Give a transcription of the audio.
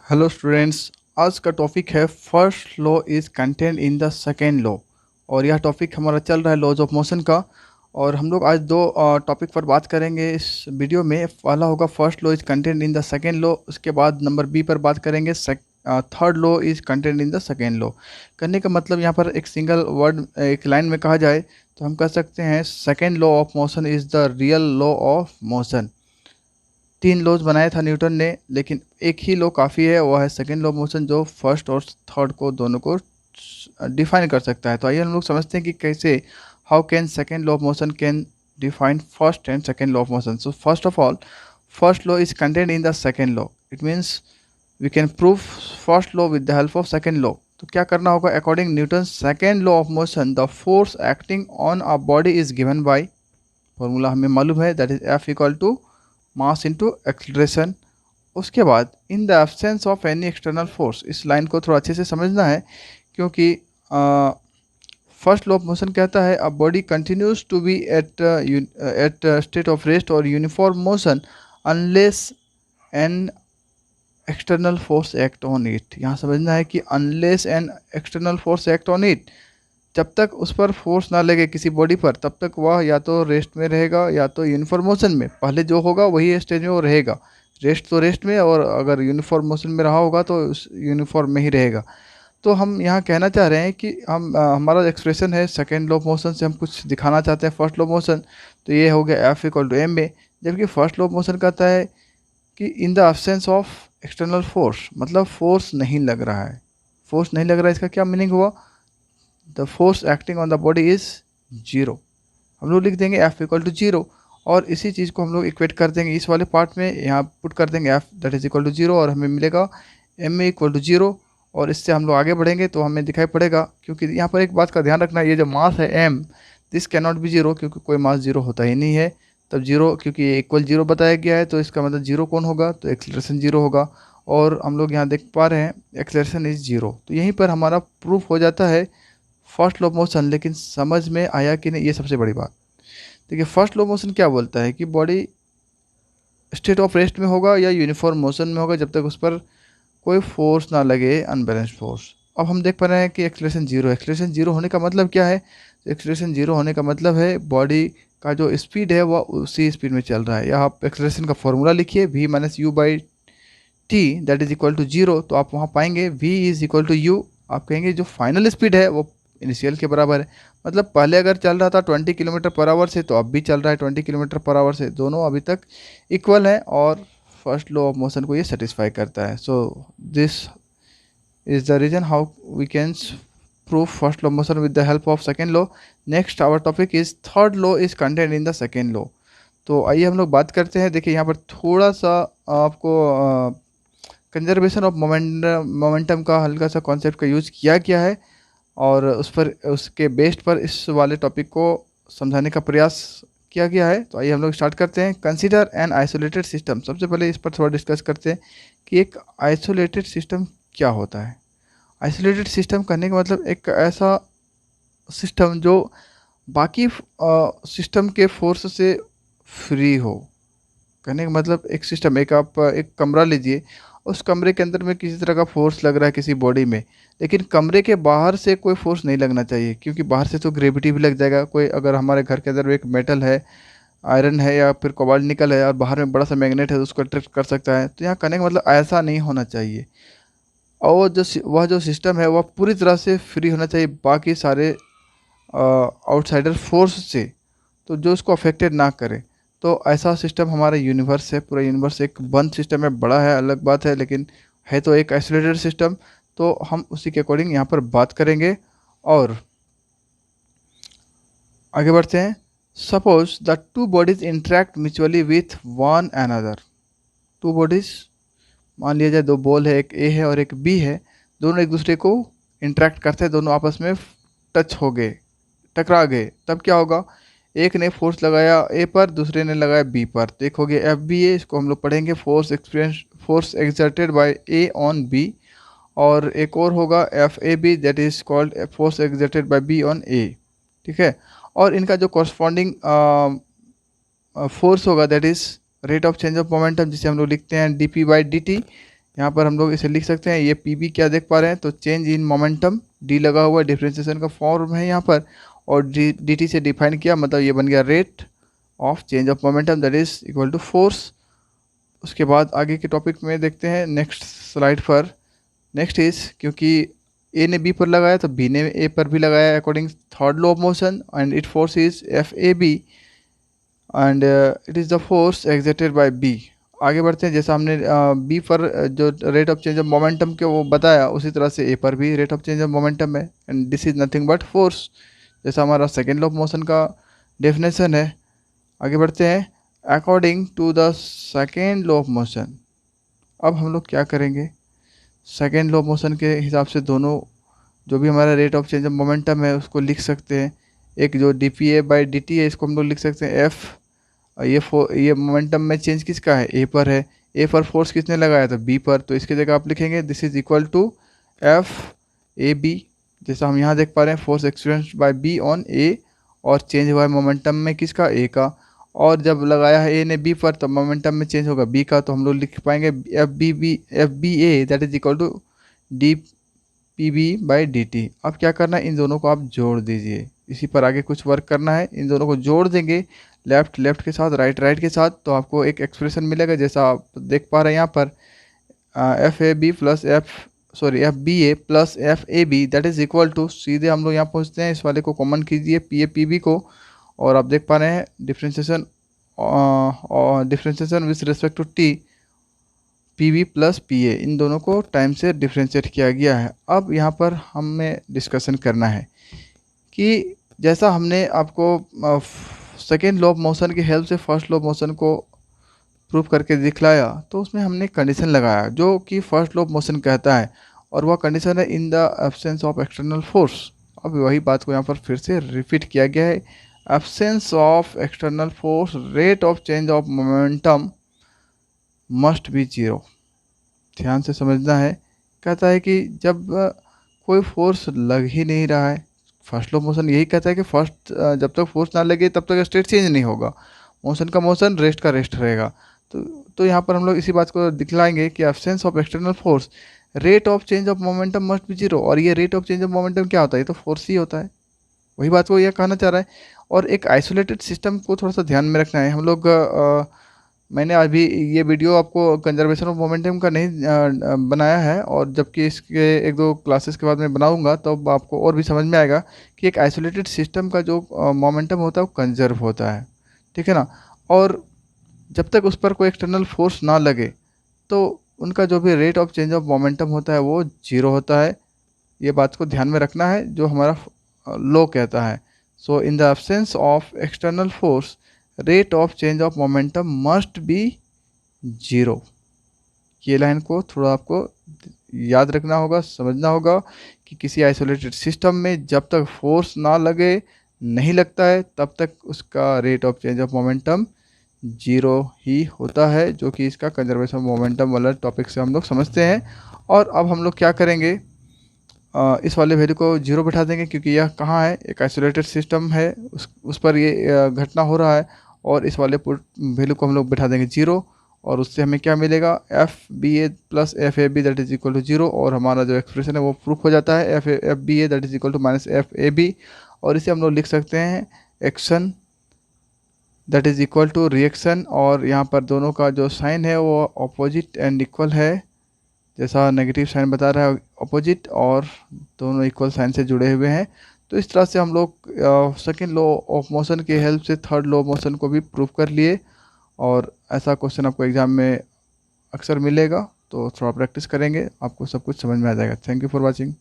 Hello students. आज का topic है first law is content in the second law. और यह टॉपिक हमारा चल रहा है लॉज ऑफ मोशन का। और हम लोग आज दो टॉपिक पर बात करेंगे इस वीडियो में। पहला होगा first law is content in the second law, उसके बाद नंबर बी पर बात करेंगे third law is content in the second law. कहने का मतलब यहाँ पर एक सिंगल वर्ड एक लाइन में कहा जाए तो हम कह सकते हैं second law of motion is the real law of motion. तीन लॉज बनाया था न्यूटन ने, लेकिन एक ही लॉ काफ़ी है, वो है सेकेंड लॉ ऑफ मोशन, जो फर्स्ट और थर्ड को दोनों को डिफाइन कर सकता है। तो आइए हम लोग समझते हैं कि कैसे how can second law of motion can define first and second law of motion. So first of all, first law is content in the second law. It means we can prove first law with the help of second law. तो क्या करना होगा? According Newton second law of motion, the force acting on a body is given by, formula हमें मालूम है, that is F equal to mass into acceleration. उसके बाद in the absence of any external force, इस line को थोड़ा अच्छे से समझना है क्योंकि फर्स्ट लॉ ऑफ मोशन कहता है a body continues to be at state of rest और uniform motion unless an external force act on it. यहाँ समझना है कि unless an external force act on it, जब तक उस पर फोर्स ना लगे किसी बॉडी पर तब तक वह या तो रेस्ट में रहेगा या तो यूनिफॉर्म मोशन में। पहले जो होगा वही स्टेज में वो रहेगा, रेस्ट तो रेस्ट में, और अगर यूनिफॉर्म मोशन में रहा होगा तो उस यूनिफॉर्म में ही रहेगा। तो हम यहाँ कहना चाह रहे हैं कि हमारा एक्सप्रेशन है सेकेंड लॉ ऑफ मोशन से हम कुछ दिखाना चाहते हैं फर्स्ट लॉ ऑफ मोशन। तो ये हो गया एफ इक्वल टू एम में, जबकि फर्स्ट लॉ ऑफ मोशन कहता है कि इन the absence of external force, मतलब फोर्स नहीं लग रहा है। फोर्स नहीं लग रहा है, इसका क्या मीनिंग हुआ? The force acting on the body is zero. हम लोग लिख देंगे एफ इक्वल टू जीरो, और इसी चीज़ को हम लोग इक्वेट कर देंगे इस वाले पार्ट में, यहाँ पुट कर देंगे F that is equal to zero, और हमें मिलेगा m a equal to zero. और इससे हम लोग आगे बढ़ेंगे तो हमें दिखाई पड़ेगा, क्योंकि यहाँ पर एक बात का ध्यान रखना है, ये जो मास है m, this can not be zero, क्योंकि कोई मास जीरो होता ही नहीं है। तब जीरो, क्योंकि ये इक्वल जीरो बताया गया है, तो इसका मतलब जीरो कौन होगा? तो एक्सेलरेशन जीरो होगा। और हम लोग यहाँ देख पा रहे हैं एक्सेलरेशन इज जीरो। तो यहीं पर हमारा प्रूफ हो जाता है फर्स्ट लॉ ऑफ मोशन। लेकिन समझ में आया कि नहीं, ये सबसे बड़ी बात। देखिए फर्स्ट लॉ ऑफ मोशन क्या बोलता है कि बॉडी स्टेट ऑफ रेस्ट में होगा या यूनिफॉर्म मोशन में होगा जब तक उस पर कोई फोर्स ना लगे, अनबैलेंस्ड फोर्स। अब हम देख पा रहे हैं कि एक्सेलरेशन जीरो, एक्सेलरेशन जीरो होने का मतलब क्या है? एक्सेलरेशन जीरो होने का मतलब है बॉडी का जो स्पीड है वह उसी स्पीड में चल रहा है। या आप एक्सेलरेशन का फॉर्मूला लिखिए v minus u by t that is equal to zero, तो आप वहाँ पाएंगे v is equal to u. आप कहेंगे जो फाइनल स्पीड है वो इनिशियल के बराबर है। मतलब पहले अगर चल रहा था 20 किलोमीटर पर आवर से, तो अब भी चल रहा है 20 किलोमीटर पर आवर से, दोनों अभी तक इक्वल है, और फर्स्ट लॉ ऑफ मोशन को ये सेटिस्फाई करता है। So this is the reason how we can prove first law of motion with the help of second law. Next our topic is third law is content in the second law. तो आइए हम लोग बात करते हैं। देखिए यहाँ पर थोड़ा सा आपको कंजर्वेशन ऑफ मोमेंटम का हल्का सा कॉन्सेप्ट का यूज़ किया गया है, और उस पर उसके बेस्ड पर इस वाले टॉपिक को समझाने का प्रयास किया गया है। तो आइए हम लोग स्टार्ट करते हैं। Consider an isolated system. सबसे पहले इस पर थोड़ा डिस्कस करते हैं कि एक आइसोलेटेड सिस्टम क्या होता है। आइसोलेटेड सिस्टम करने का मतलब एक ऐसा सिस्टम जो बाकी सिस्टम के फोर्स से फ्री हो। कहने का मतलब एक सिस्टम, एक आप एक कमरा लीजिए, उस कमरे के अंदर में किसी तरह का फोर्स लग रहा है किसी बॉडी में, लेकिन कमरे के बाहर से कोई फोर्स नहीं लगना चाहिए, क्योंकि बाहर से तो ग्रेविटी भी लग जाएगा। कोई अगर हमारे घर के अंदर एक मेटल है, आयरन है या फिर कोबाल्ट निकल है, और बाहर में बड़ा सा मैग्नेट है तो उसको अट्रैक्ट कर सकता है। तो यहाँ कहने का मतलब ऐसा नहीं होना चाहिए। और वह जो सिस्टम है वह पूरी तरह से फ्री होना चाहिए बाकी सारे आउटसाइडर फोर्स से, तो जो उसको अफेक्टेड ना करे। तो ऐसा सिस्टम हमारा यूनिवर्स है। पूरा यूनिवर्स एक बंद सिस्टम है, बड़ा है अलग बात है, लेकिन है तो एक आइसोलेटेड सिस्टम। तो हम उसी के अकॉर्डिंग यहाँ पर बात करेंगे और आगे बढ़ते हैं। Suppose the two bodies interact mutually with one another. Two bodies, मान लिया जाए दो बॉल है, एक ए है और एक बी है, दोनों एक दूसरे को इंटरेक्ट करते हैं, दोनों आपस में टच हो गए, टकरा गए। तब क्या होगा? एक ने फोर्स लगाया ए पर, दूसरे ने लगाया बी पर, तो एक हो गया एफ बी ए। इसको हम लोग पढ़ेंगे force exerted by A on B. और एक और होगा F A B, that is called force exerted by B on A. ठीक है। और इनका जो कॉरस्पॉन्डिंग फोर्स होगा that is rate of change of momentum, जिसे हम लोग लिखते हैं D P by D T. यहाँ पर हम लोग इसे लिख सकते हैं, ये पी बी क्या देख पा रहे हैं, तो चेंज इन मोमेंटम, डी लगा हुआ डिफ्रेंसिएशन का फॉर्म है यहाँ पर, और डी टी से डिफाइन किया, मतलब ये बन गया rate of change of momentum that is equal to force. उसके बाद आगे के टॉपिक में देखते हैं नेक्स्ट स्लाइड पर। नेक्स्ट इज, क्योंकि ए ने बी पर लगाया तो बी ने ए पर भी लगाया according third law of motion, and it force is F A B and it is the force exerted by B. आगे बढ़ते हैं, जैसा हमने बी पर जो rate of change of momentum के वो बताया, उसी तरह से ए पर भी rate of change of momentum है, and this is nothing but force, जैसा हमारा सेकेंड लॉ ऑफ मोशन का डेफिनेशन है। आगे बढ़ते हैं, according to the second law of motion. अब हम लोग क्या करेंगे, सेकेंड लॉ ऑफ मोशन के हिसाब से दोनों जो भी हमारा rate of change of momentum है उसको लिख सकते हैं। एक जो D P A by D T है, इसको हम लोग लिख सकते हैं एफ, ये मोमेंटम में चेंज किसका है, ए पर है। ए पर फोर्स किसने लगाया था, बी पर, तो इसकी जगह आप लिखेंगे this is equal to F A B, जैसा हम यहाँ देख पा रहे हैं, force experienced by B on A, और चेंज हुआ है मोमेंटम में किसका, ए का, और जब लगाया है ए ने बी पर तो मोमेंटम में चेंज होगा बी का, तो हम लोग लिख पाएंगे F B A that is equal to d p B by D t. अब क्या करना है, इन दोनों को आप जोड़ दीजिए, इसी पर आगे कुछ वर्क करना है। इन दोनों को जोड़ देंगे, लेफ्ट लेफ्ट के साथ, राइट राइट के साथ, तो आपको एक एक्सप्रेशन मिलेगा जैसा आप देख पा रहे हैं यहाँ पर, F A B plus F B A plus F A B that is equal to, सीधे हम लोग यहाँ पहुँचते हैं, इस वाले को कॉमन कीजिए पी ए पी बी को, और आप देख पा रहे हैं differentiation with respect to T, P B plus P A, इन दोनों को टाइम से डिफ्रेंशिएट किया गया है। अब यहाँ पर हमें डिस्कशन करना है कि जैसा हमने आपको सेकेंड लॉ ऑफ मोशन की हेल्प से फर्स्ट लॉ ऑफ मोशन को प्रूव करके दिखलाया, तो उसमें हमने कंडीशन लगाया जो कि फर्स्ट लॉ ऑफ मोशन कहता है, और वह कंडीशन है इन the absence of external force. अब वही बात को यहाँ पर फिर से रिपीट किया गया है, absence of external force rate of change of momentum must be zero. ध्यान से समझना है, कहता है कि जब कोई फोर्स लग ही नहीं रहा है, फर्स्ट लॉ मोशन यही कहता है कि फर्स्ट जब तक फोर्स ना लगे तब तक स्टेट चेंज नहीं होगा, मोशन का मोशन, रेस्ट का रेस्ट रहेगा। तो यहाँ पर हम लोग इसी बात को दिखलाएंगे कि absence of external force rate of change of momentum must be zero. और ये rate of change of momentum क्या होता है, ये तो फोर्स ही होता है, वही बात को यह कहना चाह रहा है। और एक आइसोलेटेड सिस्टम को थोड़ा सा ध्यान में रखना है हम लोग। मैंने अभी ये वीडियो आपको कंजर्वेशन ऑफ मोमेंटम का नहीं बनाया है, और जबकि इसके एक दो क्लासेस के बाद मैं बनाऊंगा तो आपको और भी समझ में आएगा कि एक आइसोलेटेड सिस्टम का जो मोमेंटम होता है वो कंजर्व होता है, ठीक है ना। और जब तक उस पर कोई एक्सटर्नल फोर्स ना लगे तो उनका जो भी rate of change of momentum होता है वो जीरो होता है। ये बात को ध्यान में रखना है जो हमारा लॉ कहता है। So in the absence of external force rate of change of momentum must be zero. ये लाइन को थोड़ा आपको याद रखना होगा, समझना होगा कि किसी आइसोलेटेड सिस्टम में जब तक फोर्स ना लगे, नहीं लगता है, तब तक उसका rate of change of momentum zero ही होता है, जो कि इसका कंजर्वेशन मोमेंटम वाला टॉपिक से हम लोग समझते हैं। और अब हम लोग क्या करेंगे, इस वाले वैल्यू को जीरो बैठा देंगे, क्योंकि यह कहाँ है, एक आइसोलेटेड सिस्टम है, उस पर ये घटना हो रहा है, और इस वाले वैल्यू को हम लोग बैठा देंगे जीरो, और उससे हमें क्या मिलेगा, F B A plus F A B that is equal to zero, और हमारा जो एक्सप्रेशन है वो प्रूफ हो जाता है, F B A that is equal to minus F A B. और इसे हम लोग लिख सकते हैं action that is equal to reaction, और यहाँ पर दोनों का जो साइन है वो अपोजिट एंड इक्वल है, जैसा नेगेटिव साइन बता रहा है अपोजिट, और दोनों इक्वल साइन से जुड़े हुए हैं। तो इस तरह से हम लोग सेकेंड लॉ ऑफ मोशन की हेल्प से थर्ड लॉ ऑफ मोशन को भी प्रूव कर लिए, और ऐसा क्वेश्चन आपको एग्ज़ाम में अक्सर मिलेगा, तो थोड़ा प्रैक्टिस करेंगे, आपको सब कुछ समझ में आ जाएगा। Thank you for watching.